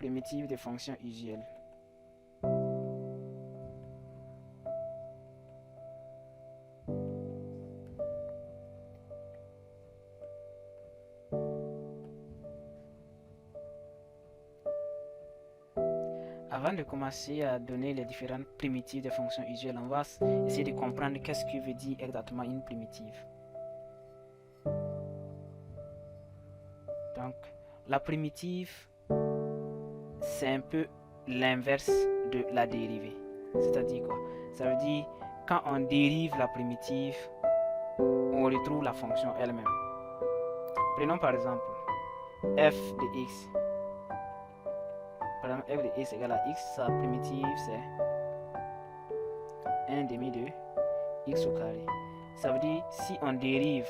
primitive des fonctions usuelles. Avant de commencer à donner les différentes primitives des fonctions usuelles, on va essayer de comprendre qu'est-ce que veut dire exactement une primitive. Donc, la primitive, c'est un peu l'inverse de la dérivée. C'est-à-dire quoi? Ça veut dire, quand on dérive la primitive, on retrouve la fonction elle-même. Prenons par exemple f de x. Par exemple, f de x égale à x, sa primitive c'est 1 demi de x au carré. Ça veut dire, si on dérive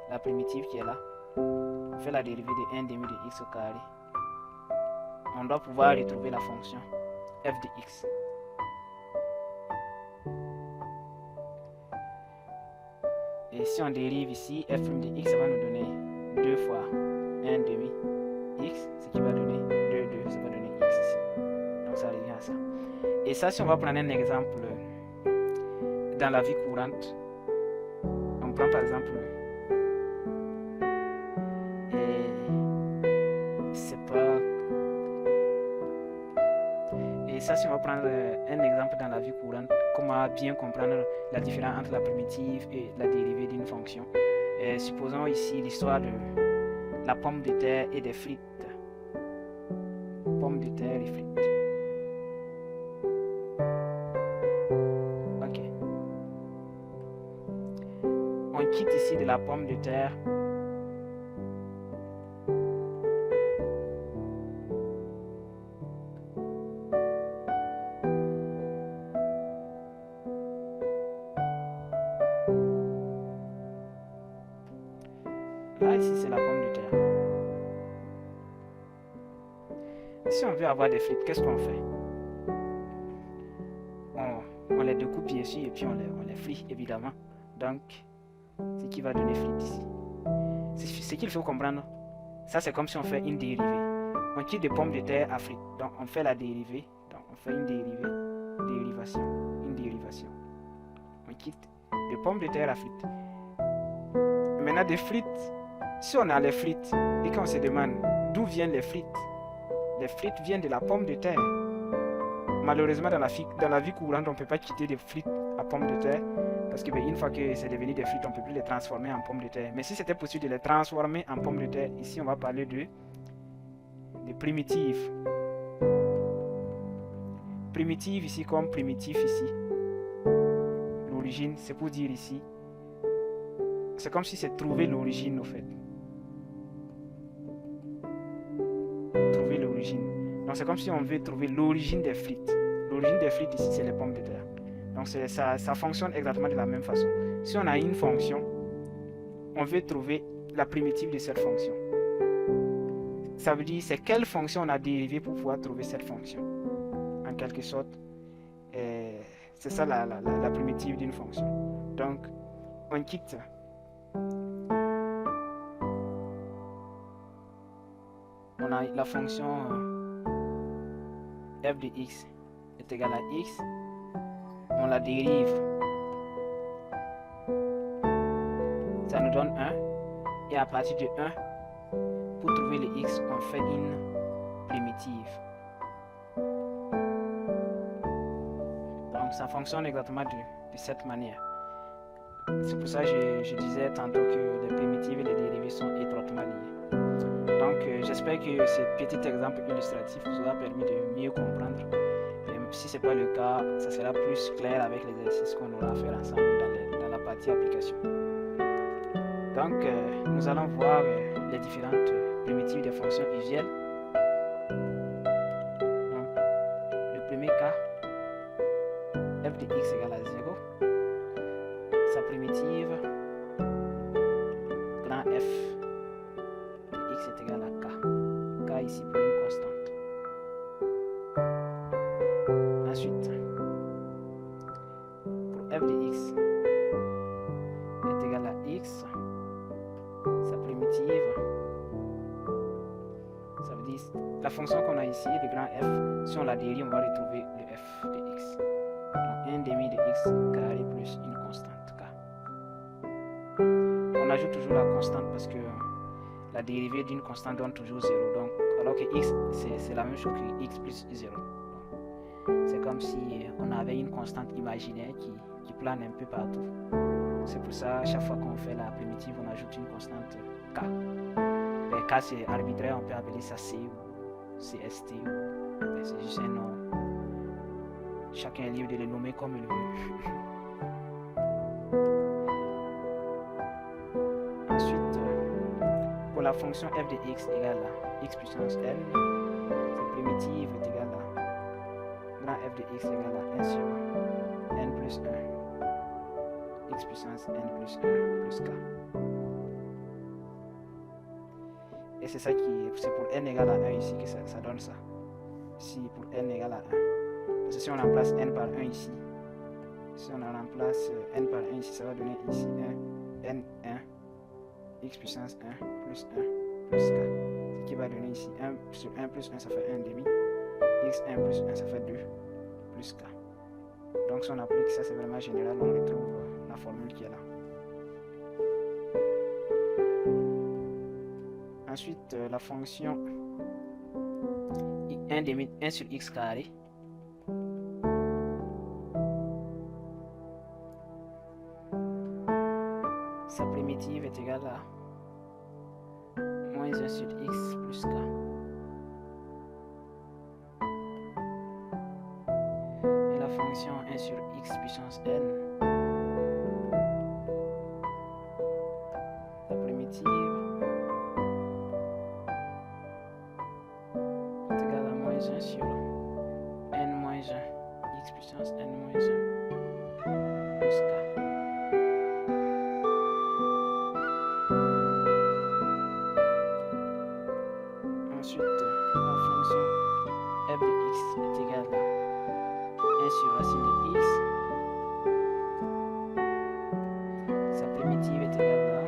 la primitive qui est là, on fait la dérivée de 1 demi de x au carré, on doit pouvoir retrouver la fonction f de x. Et si on dérive ici, f' de x, ça va nous donner 2 fois 1 demi x, ce qui va donner 2, ça va donner x ici. Donc ça revient à ça. Et ça, si on va prendre un exemple dans la vie courante, on prend par exemple, et ça, si on va prendre un exemple dans la vie courante, comment bien comprendre la différence entre la primitive et la dérivée d'une fonction. Supposons ici l'histoire de la pomme de terre et des frites. Pomme de terre et frites. Ok. On quitte ici de la pomme de terre. Là, ici, c'est la pomme de terre. Si on veut avoir des frites, qu'est-ce qu'on fait? On les découpe bien sûr et puis on les frit évidemment. Donc, ce qui va donner frites ici. Ce qu'il faut comprendre, ça c'est comme si on fait une dérivée. On quitte des pommes de terre à frites. Donc, on fait la dérivée. Donc, on fait une dérivation. On quitte des pommes de terre à frites. Maintenant, des frites. Si on a les frites et qu'on se demande d'où viennent les frites viennent de la pomme de terre. Malheureusement, dans la vie courante, on ne peut pas quitter des frites à pommes de terre parce que une fois que c'est devenu des frites, on ne peut plus les transformer en pommes de terre. Mais si c'était possible de les transformer en pommes de terre, ici on va parler de primitives. Primitive ici comme primitif ici. L'origine, c'est pour dire ici. C'est comme si c'est trouver l'origine au fait. Trouver l'origine. Donc c'est comme si on veut trouver l'origine des frites. L'origine des frites ici, c'est les pommes de terre. Donc ça fonctionne exactement de la même façon. Si on a une fonction, on veut trouver la primitive de cette fonction. Ça veut dire c'est quelle fonction on a dérivée pour pouvoir trouver cette fonction. En quelque sorte, c'est ça la primitive d'une fonction. Donc, on quitte on a la fonction f de x est égal à x, on la dérive, ça nous donne 1, et à partir de 1, pour trouver le x, on fait une primitive. Donc ça fonctionne exactement de cette manière. C'est pour ça que je disais tantôt que les primitives et les dérivées sont étroitement liées. Donc j'espère que ce petit exemple illustratif vous aura permis de mieux comprendre. Et si ce n'est pas le cas, ça sera plus clair avec les exercices qu'on aura à faire ensemble dans la partie application. Donc nous allons voir les différentes primitives des fonctions usuelles. Donc, le premier cas, f de x égale à 0. Sa primitive, grand F de x est égal à k. K ici pour une constante. Ensuite, pour f de x est égal à x, sa primitive, ça veut dire la fonction qu'on a ici, le grand f, si on la dérive, on va retrouver le f de x. Donc 1 demi de x carré plus une constante k. On ajoute toujours la constante parce que la dérivée d'une constante donne toujours 0. Donc, alors que x, c'est la même chose que x plus 0. C'est comme si on avait une constante imaginaire qui plane un peu partout. C'est pour ça, à chaque fois qu'on fait la primitive, on ajoute une constante k. Mais k, c'est arbitraire, on peut appeler ça c ou cst. C'est juste un nom. Chacun est libre de le nommer comme il veut. Ensuite, pour la fonction f de x égale à x puissance n, cette primitive est égale à grand f de x égale à 1 sur n plus 1, x puissance n plus 1 plus k. Et c'est ça c'est pour n égale à 1 ici que ça donne ça. Si pour n égale à 1. Parce que si on remplace n par 1 ici, si on remplace n par 1 ici, ça va donner ici 1, n1, x puissance 1 plus 1 plus k. Ce qui va donner ici 1 sur 1 plus 1, ça fait 1 demi. x1 plus 1, ça fait 2 plus k. Donc si on applique ça, c'est vraiment général, on retrouve la formule qui est là. Ensuite, la fonction 1 sur x carré. Sa primitive est égale à moins 1 sur x plus k. Et la fonction 1 sur x puissance n, sa primitive est égale à moins 1 sur n moins 1, x puissance n moins 1 plus k. Ensuite, la fonction f de x est égale à 1 sur racine de x. Sa primitive est égale à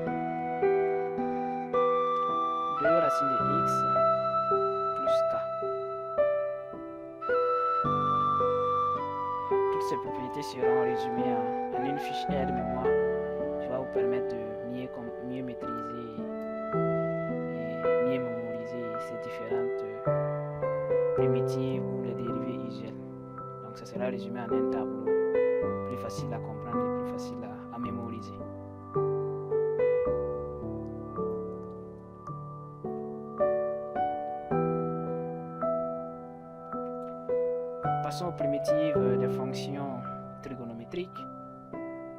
2 racine de x plus k. Toutes ces propriétés seront résumées en une fiche aide mémoire qui va vous permettre de mieux maîtriser et mieux mémoriser ces différentes primitives ou les dérivées usuelles. Donc ça sera résumé en un tableau plus facile à comprendre et plus facile à mémoriser. Passons aux primitives des fonctions trigonométriques.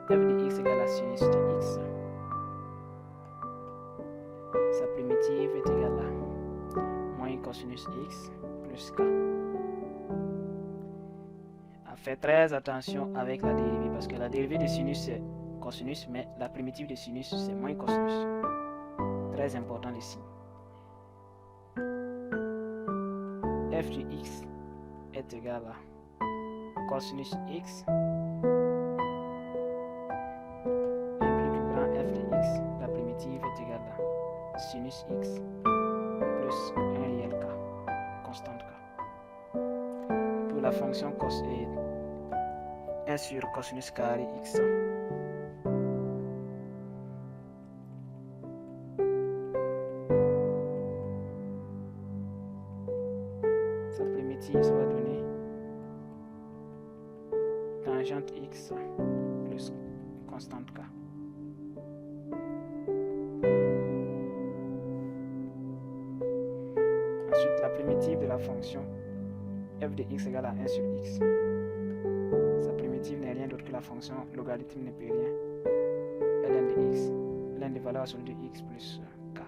f de x égale à sinus de x. Sa primitive est égale à moins cosinus x plus k. Faites très attention avec la dérivée parce que la dérivée de sinus c'est cosinus, mais la primitive de sinus c'est moins cosinus. Très important les signes. f de x est égal à cosinus x implique grand f de x. La primitive est égale à sinus x plus un réel k, constante k. Pour la fonction cos est 1 sur cosinus carré x. Sa primitive, ça va donner tangente x plus constante k. Ensuite, la primitive de la fonction f de x égale à 1 sur x. Sa primitive n'est rien d'autre que la fonction logarithme népérien ln de x, ln des valeurs absolues de x plus k.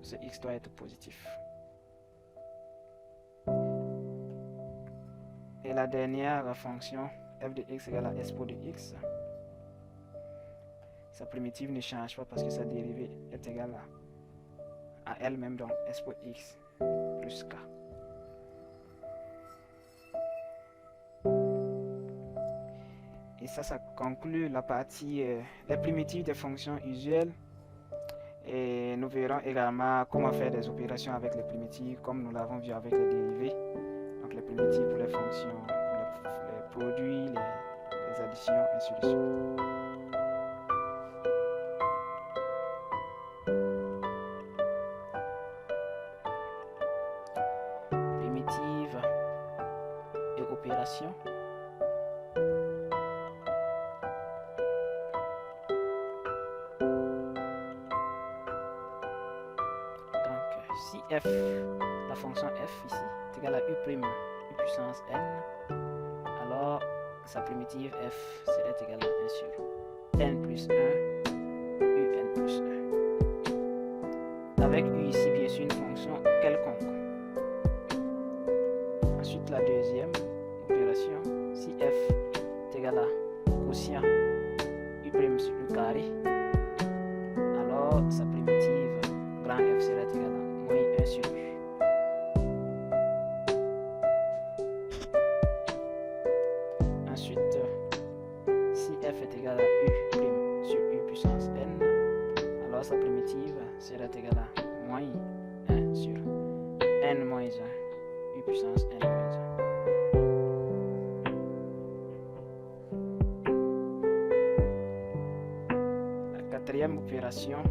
Ce x doit être positif. Et la dernière fonction f de x égale à expo de x. Sa primitive ne change pas parce que sa dérivée est égale à elle-même, donc expo x plus k. Et ça conclut la partie les primitives des fonctions usuelles. Et nous verrons également comment faire des opérations avec les primitives, comme nous l'avons vu avec les dérivés. Donc les primitives pour les fonctions, pour les produits, les additions, ainsi de suite. Primitives et opérations. Si f, la fonction f ici, est égale à u' puissance n, alors sa primitive f serait égale à 1 sur n plus 1, un plus 1. Avec u ici, bien sûr, une fonction quelconque. Ensuite, la deuxième opération, si f est égal à quotient u' sur le carré, alors sa primitive grand F serait égale à moins 1 sur u. Ensuite, si f est égal à u' sur u puissance n, alors sa primitive serait égale à moins 1 sur n moins 1, u puissance n moins 1. La quatrième opération,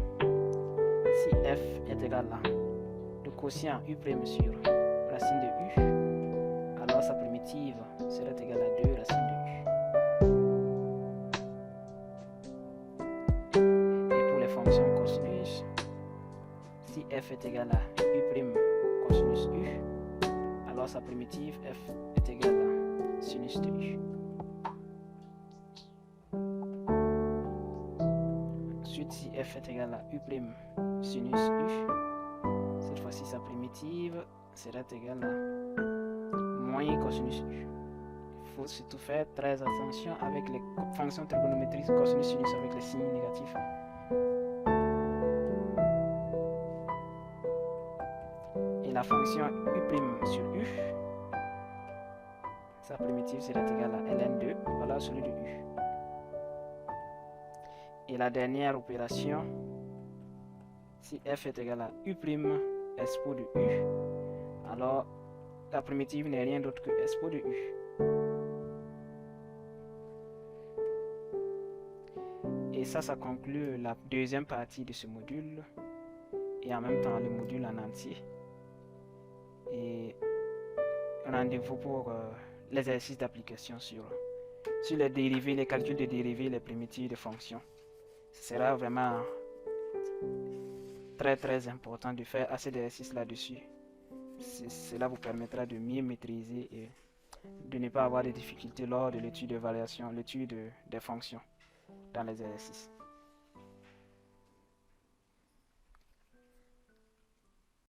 si f est égal à le quotient u' sur racine de u, alors sa primitive serait égale à 2 racine de u. Et pour les fonctions cosinus, si f est égal à u' cosinus u, alors sa primitive f est égale à sinus de u. Ensuite, si f est égal à u' sinus u, cette fois-ci sa primitive serait égale à moins cosinus u. Il faut surtout faire très attention avec les fonctions trigonométriques cosinus sinus avec les signes négatifs. Et la fonction u' sur u, sa primitive serait égale à ln2, voilà celui de u. Et la dernière opération, si f est égal à u' expo de u, alors la primitive n'est rien d'autre que expo de u. Et ça conclut la deuxième partie de ce module et en même temps le module en entier. Et rendez-vous pour l'exercice d'application sur les dérivés, les calculs de dérivés, les primitives de fonctions. Ce sera vraiment très important de faire assez d'exercices là-dessus. Cela vous permettra de mieux maîtriser et de ne pas avoir de difficultés lors de l'étude de variation, l'étude des fonctions dans les exercices.